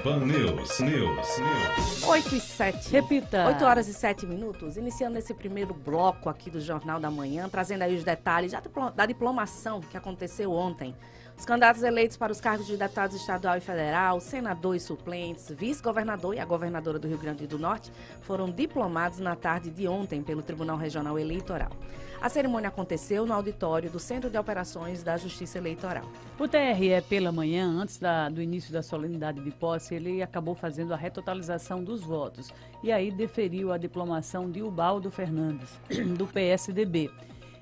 Pan News. 8 e 7. Repita. 8 horas e 7 minutos. Iniciando esse primeiro bloco aqui do Jornal da Manhã, trazendo aí os detalhes da diplomação que aconteceu ontem. Os candidatos eleitos para os cargos de deputado estadual e federal, senador e suplentes, vice-governador e a governadora do Rio Grande do Norte foram diplomados na tarde de ontem pelo Tribunal Regional Eleitoral. A cerimônia aconteceu no auditório do Centro de Operações da Justiça Eleitoral. O TRE, pela manhã, antes do início da solenidade de posse, ele acabou fazendo a retotalização dos votos e aí deferiu a diplomação de Ubaldo Fernandes, do PSDB.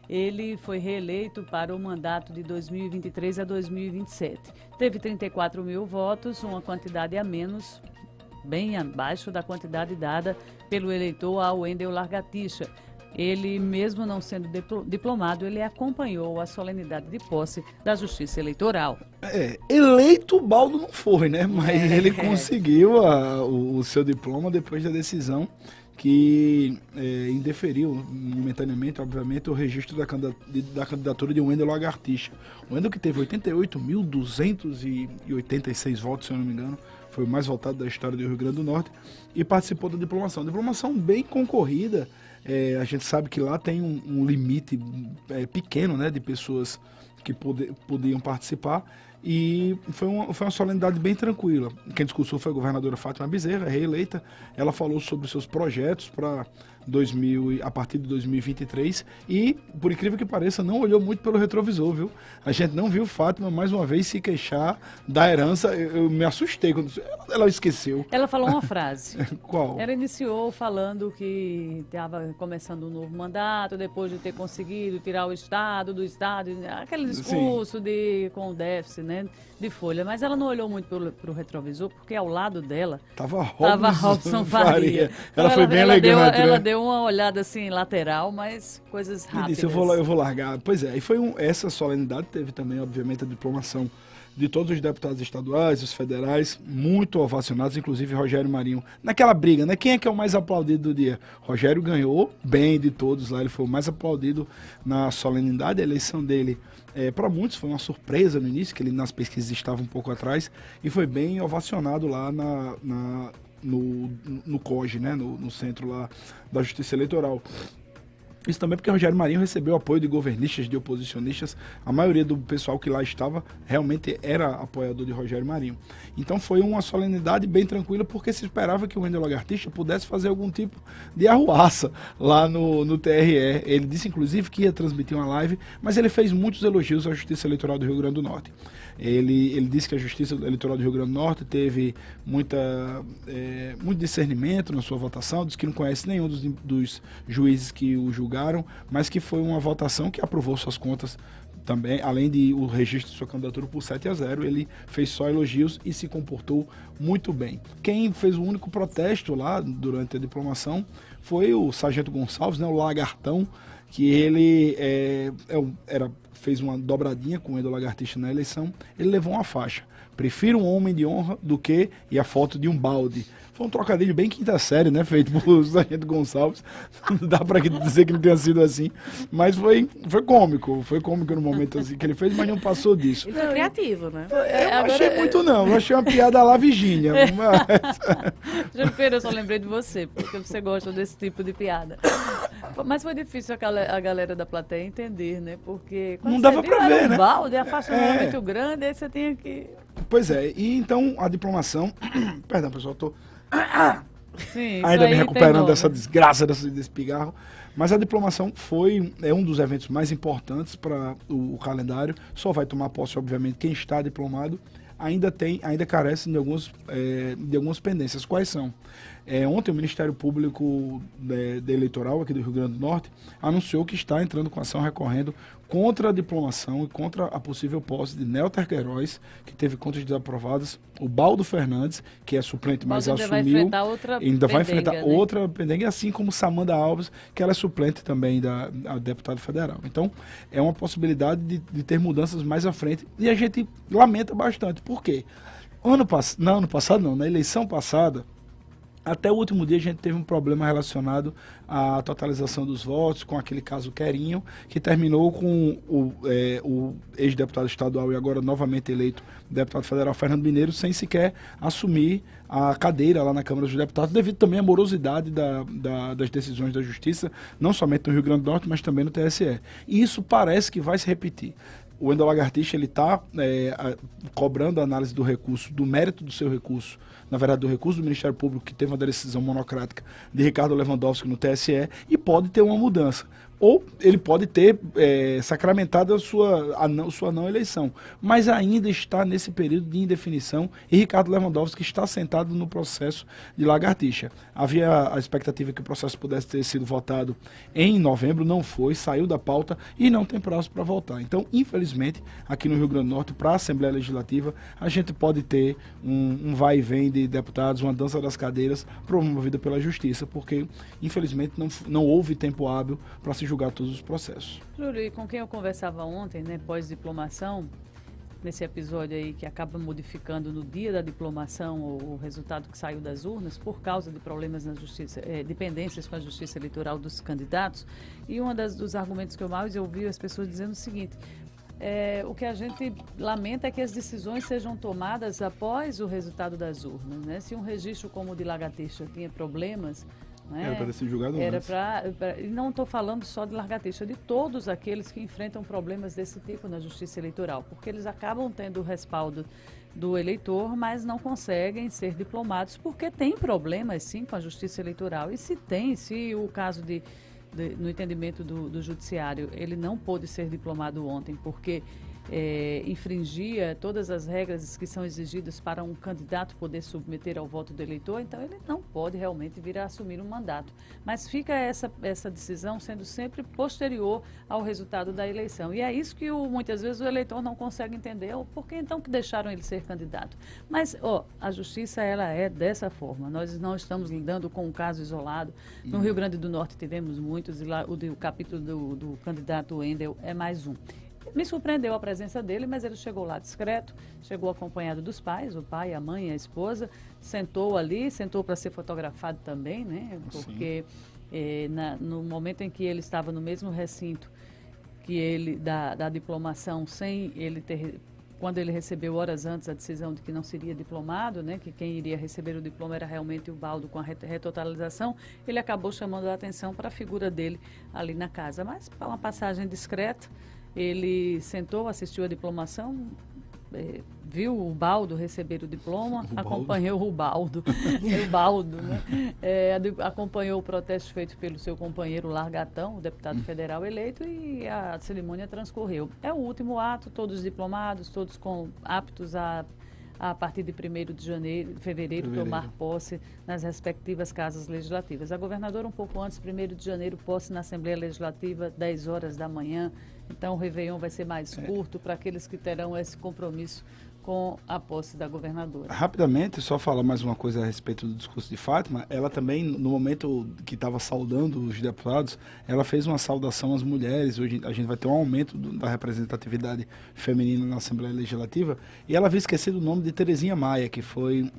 Ele foi reeleito para o mandato de 2023 a 2027. Teve 34 mil votos, uma quantidade a menos, bem abaixo da quantidade dada pelo eleitor ao Wendel Largatixa. Ele, mesmo não sendo diplomado, ele acompanhou a solenidade de posse da Justiça Eleitoral. Eleito o Baldo não foi, né? Mas ele conseguiu o seu diploma depois da decisão que indeferiu momentaneamente, obviamente, o registro da candidatura de Wendel Largatixa. O Wendel que teve 88.286 votos, se eu não me engano, foi o mais votado da história do Rio Grande do Norte, e participou da diplomação. Diplomação bem concorrida. A gente sabe que lá tem um limite pequeno, né, de pessoas que podiam participar, e foi uma solenidade bem tranquila. Quem discursou foi a governadora Fátima Bezerra, reeleita. Ela falou sobre os seus projetos para a partir de 2023 e, por incrível que pareça, não olhou muito pelo retrovisor, viu? A gente não viu Fátima mais uma vez se queixar da herança. Eu me assustei quando ela esqueceu. Ela falou uma frase. Qual? Ela iniciou falando que estava começando um novo mandato, depois de ter conseguido tirar o Estado do Estado, aquele discurso com o déficit, né, de folha. Mas ela não olhou muito para o retrovisor, porque ao lado dela estava Robson Faria. Ela foi bem elegante, ela né? deu uma olhada assim lateral, mas coisas rápidas. E disse, eu vou largar. Pois é, e essa solenidade teve também, obviamente, a diplomação de todos os deputados estaduais, os federais, muito ovacionados, inclusive Rogério Marinho. Naquela briga, né? Quem é que é o mais aplaudido do dia? Rogério ganhou bem de todos lá, ele foi o mais aplaudido na solenidade. A eleição dele, para muitos, foi uma surpresa no início, que ele nas pesquisas estava um pouco atrás, e foi bem ovacionado lá no COGE, né? No centro lá da Justiça Eleitoral. Isso também porque Rogério Marinho recebeu apoio de governistas, de oposicionistas. A maioria do pessoal que lá estava realmente era apoiador de Rogério Marinho. Então foi uma solenidade bem tranquila, porque se esperava que o Wendel Largatixa pudesse fazer algum tipo de arruaça lá no TRE. Ele disse, inclusive, que ia transmitir uma live, mas ele fez muitos elogios à Justiça Eleitoral do Rio Grande do Norte. Ele disse que a Justiça Eleitoral do Rio Grande do Norte teve muito discernimento na sua votação, disse que não conhece nenhum dos juízes que o julgaram, mas que foi uma votação que aprovou suas contas também, além de o registro de sua candidatura por 7-0, ele fez só elogios e se comportou muito bem. Quem fez o único protesto lá durante a diplomação foi o Sargento Gonçalves, né, o Lagartão, que ele fez uma dobradinha com o Wendel Largatixa na eleição. Ele levou uma faixa: prefiro um homem de honra do que e a foto de um balde. Foi um trocadilho bem quinta série, né? Feito por Sargento Gonçalves. Não dá pra dizer que não tenha sido assim. Mas foi cômico. Foi cômico no momento assim que ele fez, mas não passou disso. E foi criativo, né? Eu achei uma piada lá, Virgínia. Júlio Pereira, eu só lembrei de você, porque você gosta desse tipo de piada. Mas foi difícil a galera da plateia entender, né? Porque não dava pra ver, né? Balde, a faixa não era muito grande, aí você tinha que... Pois é, e então a diplomação... Perdão, pessoal, tô... Sim, ainda me recuperando dessa desgraça, desse pigarro. Mas a diplomação é um dos eventos mais importantes para o calendário. Só vai tomar posse, obviamente, quem está diplomado. Ainda carece de algumas pendências. Quais são? Ontem o Ministério Público Eleitoral aqui do Rio Grande do Norte anunciou que está entrando com ação recorrendo contra a diplomação e contra a possível posse de Nelter Queiroz, que teve contas desaprovadas, o Baldo Fernandes, que é suplente, mas assumiu, ainda vai enfrentar outra pendenga, assim como Samanda Alves, que ela é suplente também da deputada federal. Então, é uma possibilidade de ter mudanças mais à frente, e a gente lamenta bastante. Por quê? Na eleição passada, Até o último dia a gente teve um problema relacionado à totalização dos votos, com aquele caso Querinho, que terminou com o ex-deputado estadual e agora novamente eleito deputado federal Fernando Mineiro sem sequer assumir a cadeira lá na Câmara dos Deputados, devido também à morosidade das decisões da Justiça, não somente no Rio Grande do Norte, mas também no TSE. E isso parece que vai se repetir. O Wendel Lagartixa está cobrando a análise do recurso, do mérito do seu recurso, na verdade do recurso do Ministério Público, que teve uma decisão monocrática de Ricardo Lewandowski no TSE, e pode ter uma mudança. Ou ele pode ter sacramentado a sua não eleição, mas ainda está nesse período de indefinição e Ricardo Lewandowski está sentado no processo de Lagartixa. Havia a expectativa que o processo pudesse ter sido votado em novembro, não foi, saiu da pauta e não tem prazo para votar. Então, infelizmente, aqui no Rio Grande do Norte, para a Assembleia Legislativa, a gente pode ter um vai e vem de deputados, uma dança das cadeiras promovida pela Justiça, porque, infelizmente, não houve tempo hábil para se julgar todos os processos. Júlio, e com quem eu conversava ontem, né, pós-diplomação, nesse episódio aí que acaba modificando no dia da diplomação o resultado que saiu das urnas por causa de problemas na justiça, dependências com a justiça eleitoral dos candidatos, e um dos argumentos que eu mais ouvi as pessoas dizendo o seguinte: o que a gente lamenta é que as decisões sejam tomadas após o resultado das urnas, né? Se um registro como o de Lagartixa tinha problemas, era para ter sido julgado antes. E não estou falando só de Lagartixa, de todos aqueles que enfrentam problemas desse tipo na justiça eleitoral, porque eles acabam tendo o respaldo do eleitor, mas não conseguem ser diplomados, porque tem problemas sim com a justiça eleitoral. E se o caso no entendimento do judiciário, ele não pôde ser diplomado ontem, porque infringia todas as regras que são exigidas para um candidato poder submeter ao voto do eleitor, então ele não pode realmente vir a assumir um mandato. Mas fica essa decisão sendo sempre posterior ao resultado da eleição. E é isso que muitas vezes o eleitor não consegue entender, por que então que deixaram ele ser candidato. Mas a justiça, ela é dessa forma. Nós não estamos lidando com um caso isolado. No Rio Grande do Norte tivemos muitos, e lá o capítulo do candidato Wendel é mais um. Me surpreendeu a presença dele, mas ele chegou lá discreto, chegou acompanhado dos pais, o pai, a mãe, a esposa, sentou para ser fotografado também, né? Porque no momento em que ele estava no mesmo recinto que ele da diplomação, sem ele ter, quando ele recebeu horas antes a decisão de que não seria diplomado, né? Que quem iria receber o diploma era realmente o Baldo com a retotalização, ele acabou chamando a atenção para a figura dele ali na casa. Mas para uma passagem discreta, ele sentou, assistiu a diplomação, viu o Baldo receber o diploma, acompanhou o Baldo, né? Acompanhou o protesto feito pelo seu companheiro Largatão, o deputado federal eleito, e a cerimônia transcorreu. É o último ato, todos diplomados, todos aptos a partir de 1º de fevereiro, tomar posse nas respectivas casas legislativas. A governadora, um pouco antes, 1º de janeiro, posse na Assembleia Legislativa, 10 horas da manhã. Então, o Réveillon vai ser mais curto para aqueles que terão esse compromisso com a posse da governadora. Rapidamente, só falar mais uma coisa a respeito do discurso de Fátima. Ela também, no momento que estava saudando os deputados, ela fez uma saudação às mulheres. Hoje a gente vai ter um aumento da representatividade feminina na Assembleia Legislativa, e ela havia esquecido o nome de Terezinha Maia, que foi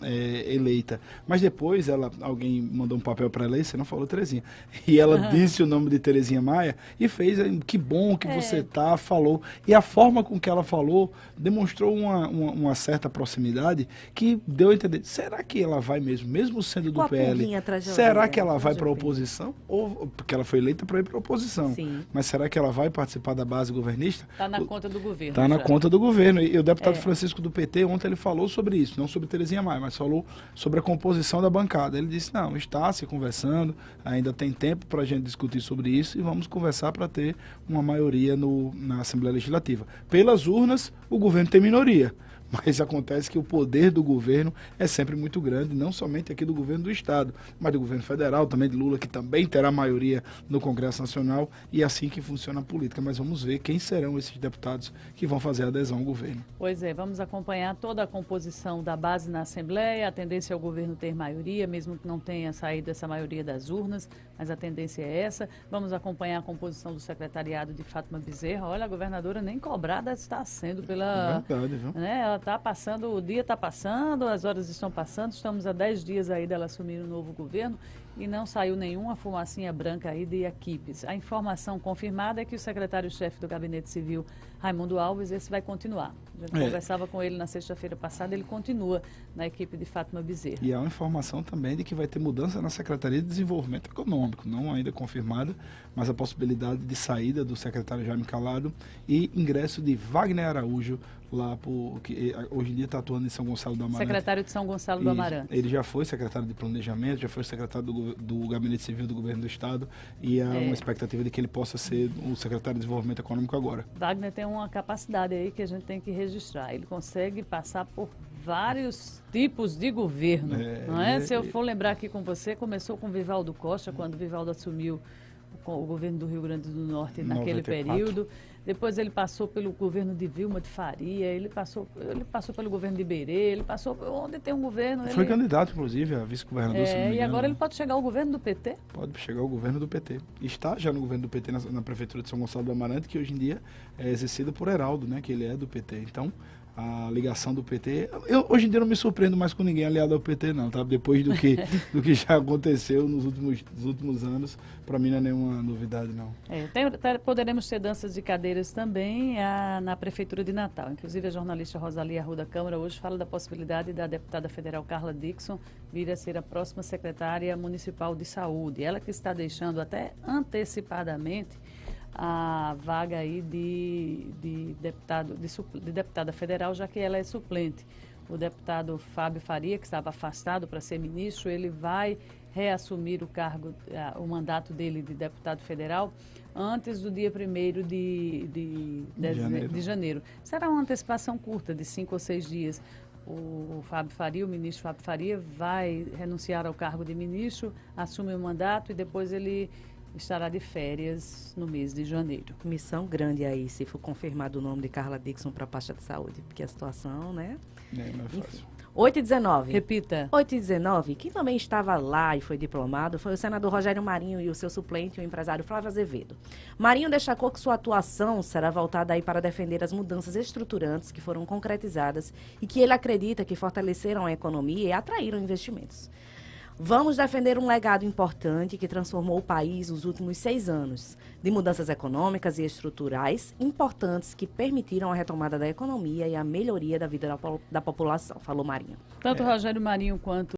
eleita. Mas depois alguém mandou um papel para ela e você não falou Terezinha. E ela disse o nome de Terezinha Maia e fez, que bom que você falou. E a forma com que ela falou demonstrou uma certa proximidade que deu a entender, será que ela vai mesmo sendo do PL, será que ela vai para a oposição? Ou, porque ela foi eleita para ir para a oposição. Sim. Mas será que ela vai participar da base governista? Está na conta do governo. Está na conta do governo. E o deputado Francisco do PT, ontem ele falou sobre isso, não sobre Terezinha Maia, mas falou sobre a composição da bancada. Ele disse, não, está se conversando, ainda tem tempo para a gente discutir sobre isso e vamos conversar para ter uma maioria na Assembleia Legislativa. Pelas urnas, o governo tem minoria. Mas acontece que o poder do governo é sempre muito grande, não somente aqui do governo do Estado, mas do governo federal, também de Lula, que também terá maioria no Congresso Nacional, e é assim que funciona a política. Mas vamos ver quem serão esses deputados que vão fazer adesão ao governo. Pois é, vamos acompanhar toda a composição da base na Assembleia. A tendência é o governo ter maioria, mesmo que não tenha saído essa maioria das urnas, mas a tendência é essa. Vamos acompanhar a composição do secretariado de Fátima Bezerra. Olha, a governadora nem cobrada está sendo pela... É verdade, viu? Né, ela está passando, o dia está passando, as horas estão passando, estamos há 10 dias aí dela assumir o novo governo e não saiu nenhuma fumacinha branca aí de equipes. A informação confirmada é que o secretário-chefe do Gabinete Civil, Raimundo Alves, esse vai continuar. A gente conversava com ele na sexta-feira passada, ele continua na equipe de Fátima Bezerra. E há uma informação também de que vai ter mudança na Secretaria de Desenvolvimento Econômico, não ainda confirmada, mas a possibilidade de saída do secretário Jaime Calado e ingresso de Wagner Araújo lá, que hoje em dia está atuando em São Gonçalo do Amarante. Secretário de São Gonçalo do Amarante. Ele já foi secretário de Planejamento, já foi secretário do Gabinete Civil do Governo do Estado e há uma expectativa de que ele possa ser o secretário de Desenvolvimento Econômico agora. Wagner tem uma capacidade aí que a gente tem que registrar. Ele consegue passar por vários tipos de governo, não é? Se eu for lembrar aqui com você, começou com Vivaldo Costa, quando Vivaldo assumiu o governo do Rio Grande do Norte naquele 94. período. Depois ele passou pelo governo de Vilma de Faria, ele passou pelo governo de Iberê, ele passou onde tem um governo. Foi candidato, inclusive, a vice-governador. E agora ele pode chegar ao governo do PT? Pode chegar ao governo do PT. Está já no governo do PT, na prefeitura de São Gonçalo do Amarante, que hoje em dia é exercida por Heraldo, né, que ele é do PT. Então, a ligação do PT... Eu hoje em dia não me surpreendo mais com ninguém aliado ao PT, não, tá? Depois do que já aconteceu nos últimos anos, para mim não é nenhuma novidade, não. Poderemos ter danças de cadeiras também na Prefeitura de Natal. Inclusive, a jornalista Rosalia Arruda Câmara hoje fala da possibilidade da deputada federal Carla Dickson vir a ser a próxima secretária municipal de saúde. Ela que está deixando até antecipadamente a vaga aí de deputada federal, já que ela é suplente. O deputado Fábio Faria, que estava afastado para ser ministro, ele vai reassumir o mandato dele de deputado federal antes do dia 1º de janeiro. Será uma antecipação curta, de 5 ou 6 dias. O ministro Fábio Faria vai renunciar ao cargo de ministro, assume o mandato e depois ele estará de férias no mês de janeiro. Missão grande aí, se for confirmado o nome de Carla Dickson para a pasta de saúde, porque a situação, né? Não é fácil. 8h19. Repita. 8h19. Quem também estava lá e foi diplomado foi o senador Rogério Marinho e o seu suplente, o empresário Flávio Azevedo. Marinho destacou que sua atuação será voltada aí para defender as mudanças estruturantes que foram concretizadas e que ele acredita que fortaleceram a economia e atraíram investimentos. Vamos defender um legado importante que transformou o país nos últimos 6 anos, de mudanças econômicas e estruturais importantes que permitiram a retomada da economia e a melhoria da vida da população, falou Marinho. Tanto Rogério Marinho quanto